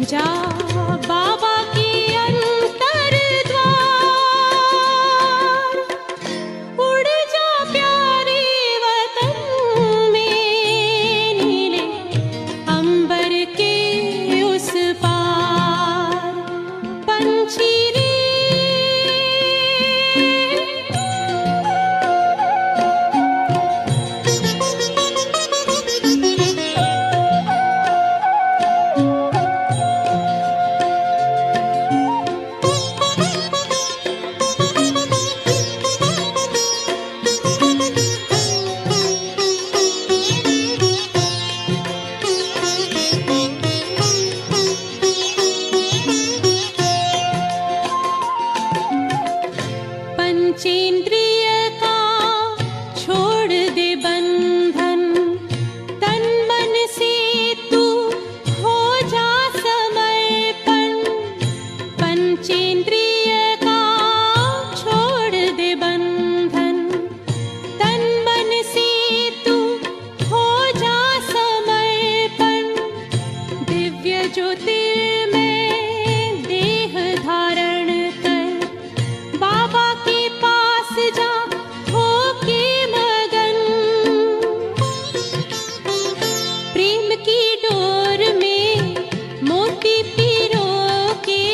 जा बाबा के अंतर द्वार, उड़ जा प्यारे वतन में, नीले अंबर के उस पार। पंछी रे पंचेंद्रिय का छोड़ दे बंधन, तन मन से तू हो जा समर्पण। पंचेंद्रिय का छोड़ दे बंधन, तन मन से तू हो जा समर्पण। दिव्य ज्योतिर्मय देह धारण कर, बाबा के पास जा होके मगन। प्रेम की डोर में मोती पिरो के,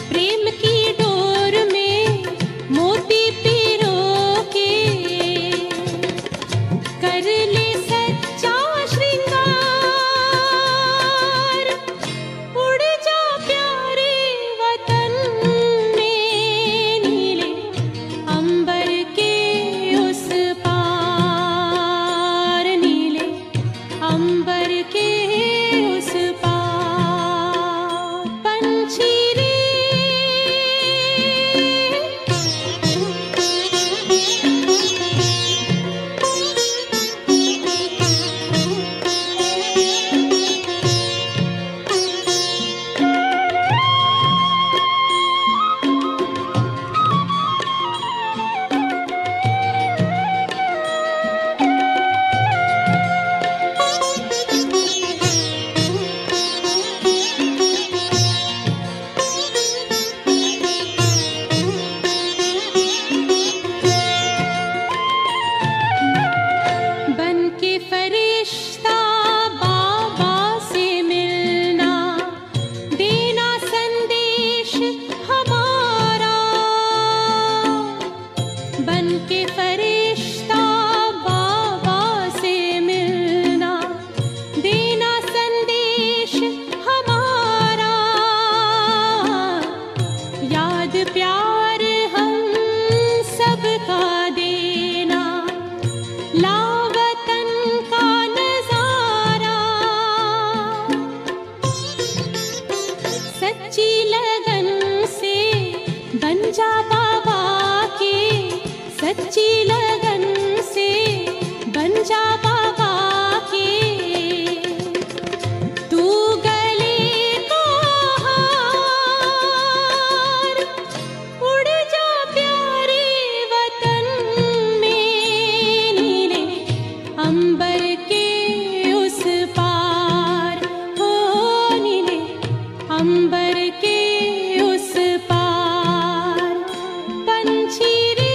प्रेम की डोर में मोती पिरो के, कर ले सच्चा श्रृंगार। उड़ जा प्यारे वतन में, नीले अंबर के उस पार, नीले अंबर के उस पार। पंछी रे बन के फरिश्ता बाबा से मिलना, देना संदेश हमारा। बन के फरिश्ता बाबा से मिलना, देना संदेश हमारा। याद प्यार हम सबका देना, ला वतन का नजारा। सच्ची लगन से बन जा बाबा के, सच्ची लगन से बन जा बाबा के। तू गले को हार, उड़ जा प्यारे वतन में, नीले अंबर के उस पार। हो नीले अंबर के उस पार। पंछी रे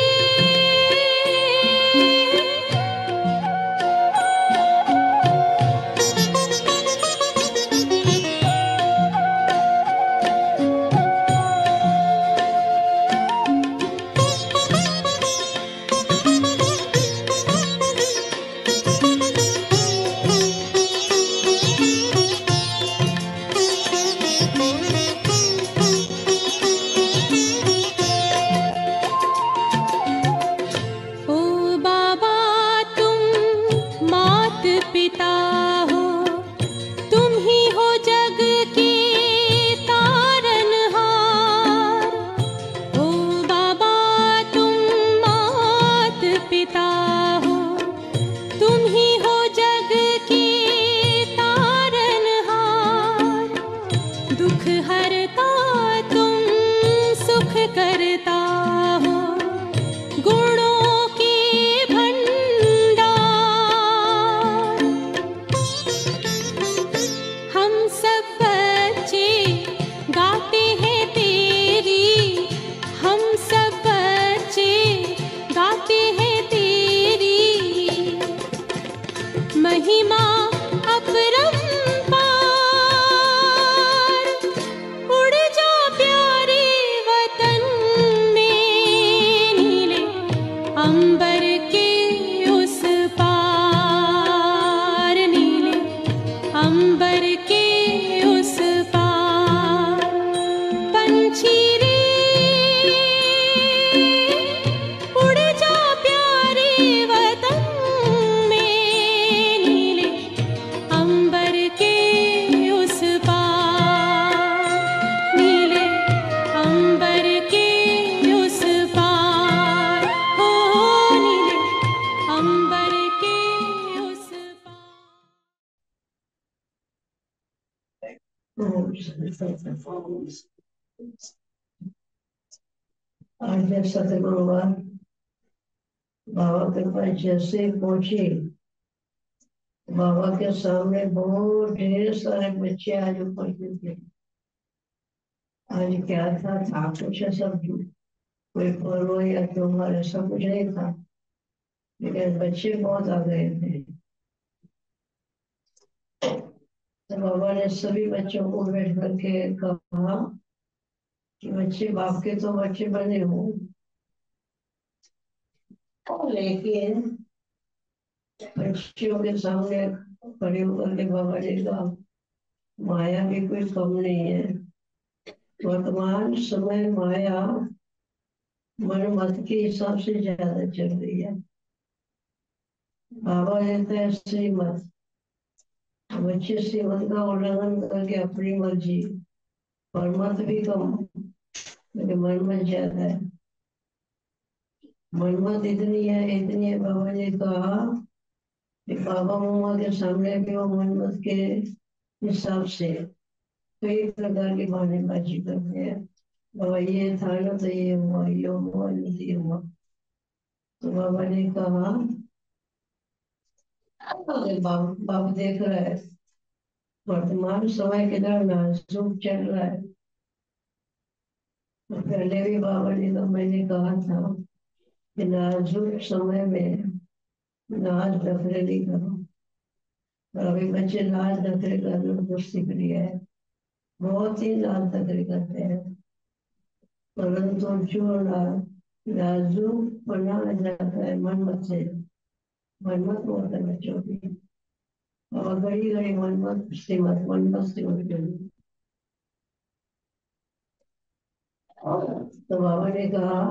ओ बाबा तुम मात पिता हो, तुम ही हो जग के तारनहार। ओ बाबा तुम मात पिता हो, तुम ही हो जग के तारनहार। दुख हरता तुम सुख करता हो, गुणों के भंडार। महिमा अपरंपार। उड़ जा प्यारे वतन में, नीले अंबर के उस पार, नीले अंबर के उस पार। पंछी रे उड़ जा प्यारे वतन में, नीले अंबर के उस पार, नीले अंबर के उस पार। हो नीले अंबर के उस आज जब सतगुरुवार बाबा के पास जैसे पहुंचे, बाबा के सामने बहुत ढेर सारे बच्चे आज उपस्थित थे। आज क्या था कुछ सब कोई पर्व या त्योहार ऐसा कुछ नहीं था, लेकिन बच्चे बहुत आ गए थे। तो बाबा ने सभी बच्चों को बैठ करके कहा कि बच्चे बाप के तो बच्चे बने हो, लेकिन बच्चियों के सामने खड़े होकर के बाबा ने कहा माया की कोई कम नहीं है। वर्तमान समय माया मन मत के हिसाब से ज्यादा चल रही है। बाबा कहते हैं श्रीमत, बच्चे श्रीमत का उल्लंघन करके अपनी मर्जी, और मत भी कम लेकिन मनमत ज्यादा है। मनमत इतनी है बाबा ने कहा कि बाबा मम्मा के सामने भी वो मनमत के हिसाब से कई प्रकार की बहानेबाजी करते हैं। बाबा ये था ना तो ये हुआ, ये हुआ नहीं तो ये हुआ। तो बाबा ने कहा अरे बाप देख रहा है वर्तमान समय कितना नाजुक चल रहा है। तो पहले भी बाबा ने तो मैंने कहा था कि नाजुक समय में नाच नखरे नहीं करो, और अभी बच्चे नाच नखरे करना तो सीख लिया है, बहुत ही नाच नखरे करते हैं। परंतु जो नाजुक बना जाता है मनमत से, मनमत होता है बच्चों की, और घड़ी घड़ी मनमत से मत करिए। तो बाबा ने कहा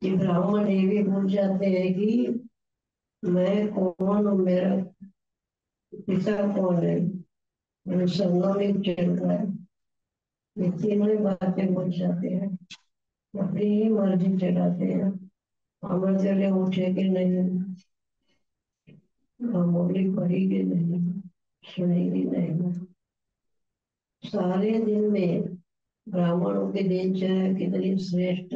कि ब्राह्मण ये भी भूल जाते हैं कि मैं कौन हूँ, मेरा पिता कौन है, मेरे संगम में चल रहा है। ये तीनों ही बातें भूल जाते हैं, अपनी ही मर्जी चलाते हैं। अमर जले उठेगी नहीं, मामूली पढ़ेगी नहीं, सुनेगी नहीं। सारे दिन में ब्राह्मणों की दिनचर्या कितनी श्रेष्ठ,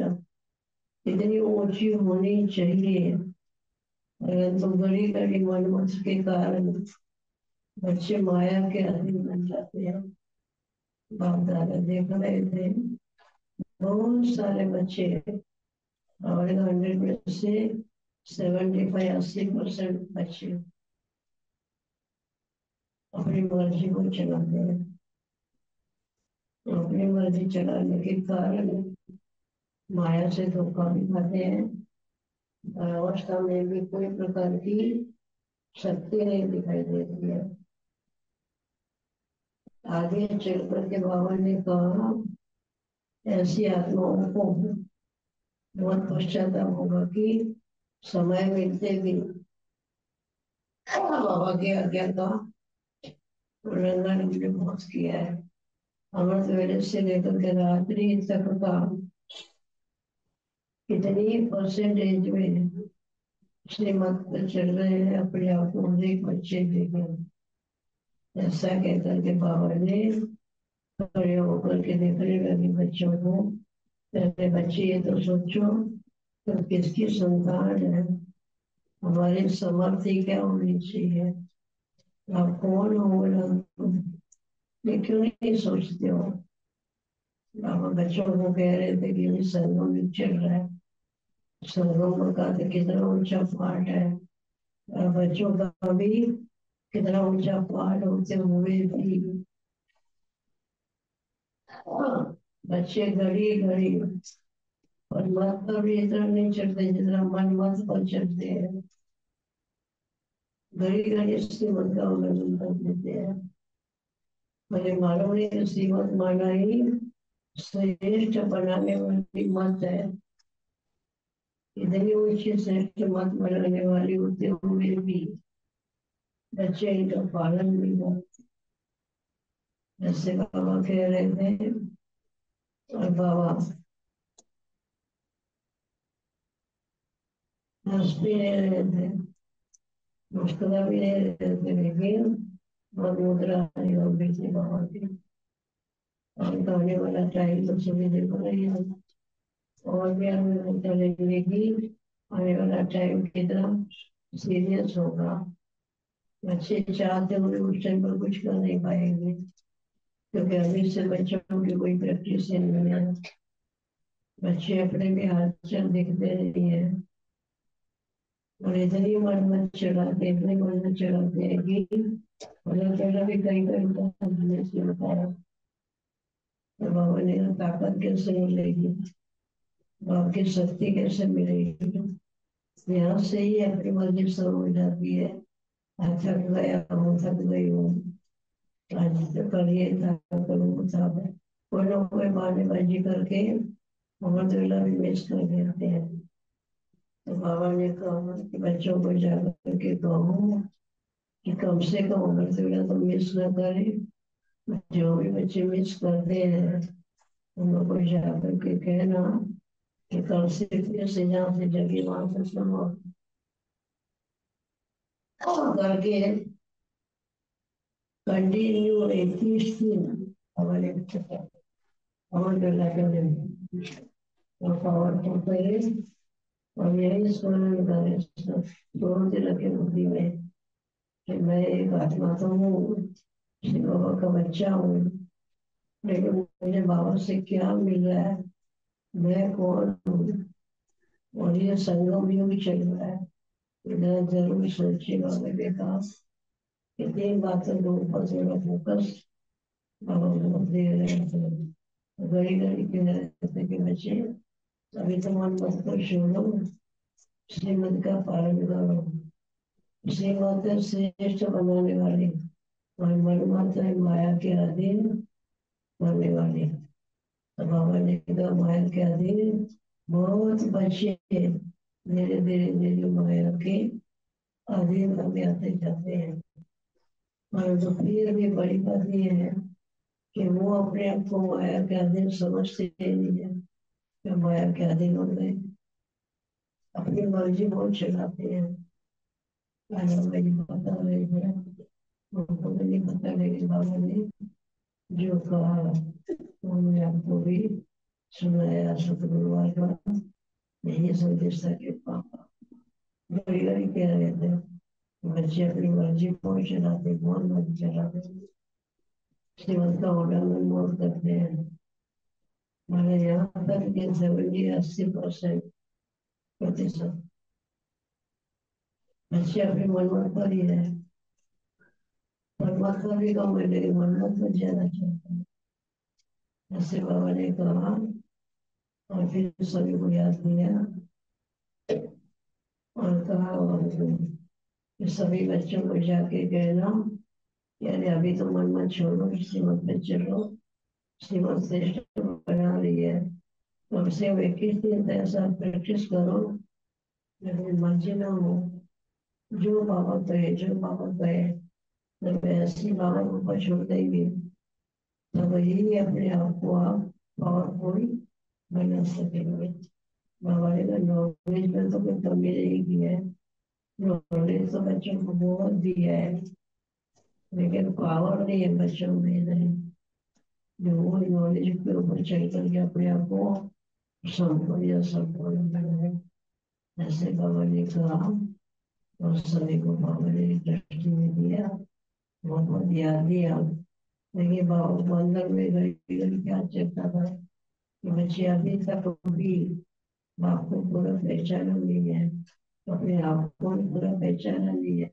कितनी ऊंची होनी चाहिए, परंतु बड़ी बड़ी मनमत के कारण बच्चे माया के अधीन बन जाते हैं। बाप दादा देख रहे थे बहुत सारे बच्चे, और 100 में से 75-80% बच्चे अपनी मर्जी को चलाते हैं। अपनी मर्जी चलाने के कारण माया से धोखा भी खाते हैं। अवस्था में भी कोई प्रकार की शक्ति नहीं दिखाई देती है। आगे चल करके बाबा ने कहा ऐसी आत्माओं को बहुत पश्चाताप होगा कि समय मिलते भी बाबा की आज्ञा का उल्लंघन हमने बहुत किया है। अमृत वेले से लेकर के रात्रि तक का कितनी परसेंटेज में श्रीमत पर चल रहे हैं, अपने आप को एक बच्चे देखे। ऐसा कहकर के बाबा ने खड़े होकर के देखने लगे बच्चों को। पहले बच्चे ये तो सोचो तो किसकी संतान है, हमारी समर्थी क्या होनी चाहिए, आप कौन हो, ये क्यों नहीं सोचते हो। बाबा बच्चों को कह रहे थे कि संगम में चल रहा है, संगम का तो कितना ऊंचा पाठ है, बच्चों का भी कितना ऊंचा पहाड़ होते हुए भी बच्चे घड़ी घड़ी और मत पर भी इतना नहीं चढ़ते जितना मन मत पर चढ़ते हैं। घड़ी घड़ी श्रीमत का उल्लंघन कर देते हैं। मुझे मालूम नहीं श्रीमत माना ही श्रेष्ठ बनाने वाली मत है। इतनी ऊंची श्रेष्ठ मत बनाने वाली होते हुए भी बच्चे इनका पालन नहीं करते। जैसे बाबा कह रहे थे और बाबा हंस भी नहीं रहे थे, मुस्कुरा भी नहीं रहे थे, लेकिन बहुत मुद्रा हो गई थी बाबा की। और आने वाला टाइम तो सभी देखो रही है और भी हमें चलेंगे कि आने वाला टाइम कितना सीरियस होगा। बच्चे चाहते हुए उस टाइम पर कुछ कर नहीं पाएंगे क्योंकि अभी से बच्चों की कोई प्रैक्टिस नहीं है। बच्चे अपने भी हाथ चल दिखते नहीं है और इतनी मन में चढ़ाते इतने मन में चढ़ाते हैं कि मतलब चढ़ा भी कहीं कहीं तो होता है। तो बाबा ने कहा, ताकत कैसे मिलेगी, बाप की शक्ति कैसे मिलेगी। यहाँ से ही अपनी मर्जी शुरू हो जाती है। आज थक गया हूँ, थक गई हूँ, आज तो करिए था करूँ था, कोई ना कोई बहानेबाजी करके अमरदुल्ला भी मिस कर देते हैं। तो बाबा ने कहा कि बच्चों को जाकर के कहो कि कम से कम अमरदुल्ला तो मिस न करें। जो भी बच्चे मिस करते हैं उन लोग को जाकर के कहना कि कल से फिर से जहाँ से जगह वहां से सुनो करके कंटिन्यू 21 दिन हमारे अमरदुल्ला के पावर को करे और यही स्मरण करें दोनों दिन के बुद्धि में कि मैं एक आत्मा तो हूँ, शिव बाबा का बच्चा हूँ, लेकिन मुझे बाबा से क्या मिल रहा है, मैं कौन हूँ और ये संगम युग चल रहा है। इधर जरूर सोचिएगा मेरे पास कितनी बातें लोग पर थोड़ा फोकस बाबा को दे रहे थे। घड़ी घड़ी कह रहे थे कि बच्चे अभी तो मन मत कर छोड़ो, श्रीमद का पालन करो। श्रीमद श्रेष्ठ बनाने वाले और मन मत माया के अधीन होने वाले। तो बाबा ने कहा माया के अधीन बहुत बच्चे धीरे धीरे धीरे माया के अधीन होते आते जाते हैं। और तो फिर भी बड़ी बात यह है कि वो अपने आप को माया के अधीन समझते ही नहीं है कि माया के अधीन हो गए, अपनी मर्जी बहुत चलाते हैं। मेरी पता नहीं है, उनको नहीं पता, लेकिन बाबा ने जो कहा उन्होंने आपको भी सुनाया। शुक्रवार का यही संदेश था कि पापा घड़ी घड़ी कह रहे थे बच्चे अपनी मर्जी को चलाते, बहुत मर्जी चलाते, श्रीमत का उल्लंघन बहुत करते हैं। मैंने यहाँ तक कि 70-80% प्रतिशत बच्चे अपने मनमत पर ही है। मनमत पर भी कम है लेकिन मनमत पर ज्यादा चलता है। जैसे बाबा ने कहा और फिर सभी को याद किया और कहा और कि सभी बच्चों को जाके कहना कि अरे अभी तो मन मत छोड़ो, श्रीमत पे चलो, श्रीमत श्रेष्ठ बना रही है। कम से कम 21 दिन ऐसा प्रैक्टिस करो लेकिन मर्जी ना हो, जो बाबा कहे जो बाबा कहे। जब ऐसी बाबा को ऊपर छोड़ देंगे तब वही अपने आप को आप पावरफुल बना सकेंगे। बाबा ने कहा नॉलेज में तो कोई कमी नहीं की है, नॉलेज तो बच्चों को बहुत दिया है, लेकिन पावर नहीं है बच्चों में। नहीं, जो वो नॉलेज के ऊपर चल करके अपने आप को संपूर्ण या संपूर्ण बनाए। ऐसे बाबा ने कहा और सभी को बाबा ने दृष्टि में दिया, बहुत बहुत याद दिया। लेकिन बाबा को अंदर में घड़ी घड़ी क्या चलता था कि बच्चे अभी तक भी बाप को पूरा पहचाना नहीं है। अपने आप को पूरा पहचाना नहीं है।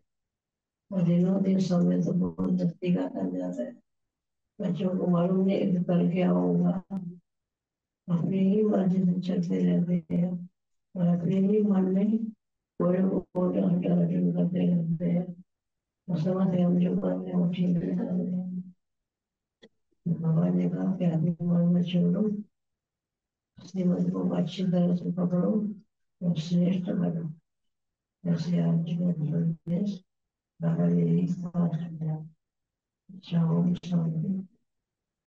और दिनों दिन समय तो बहुत जल्दी का कर जाता है। बच्चों को मालूम नहीं कि कल क्या होगा, अपनी ही मर्जी से चलते रहते हैं और अपने ही मन में कोई कोई हटा करते रहते हैं। और समझ हम जो कर रहे हैं वो ठीक नहीं कर रहे हैं। भगवान ने कहा कि आदमी मन में छोड़ो, अपने मन को अच्छी तरह से पकड़ो और श्रेष्ठ बनो। जैसे आज का संदेश बाबा ने यही कहा। अच्छा, ओम शांति।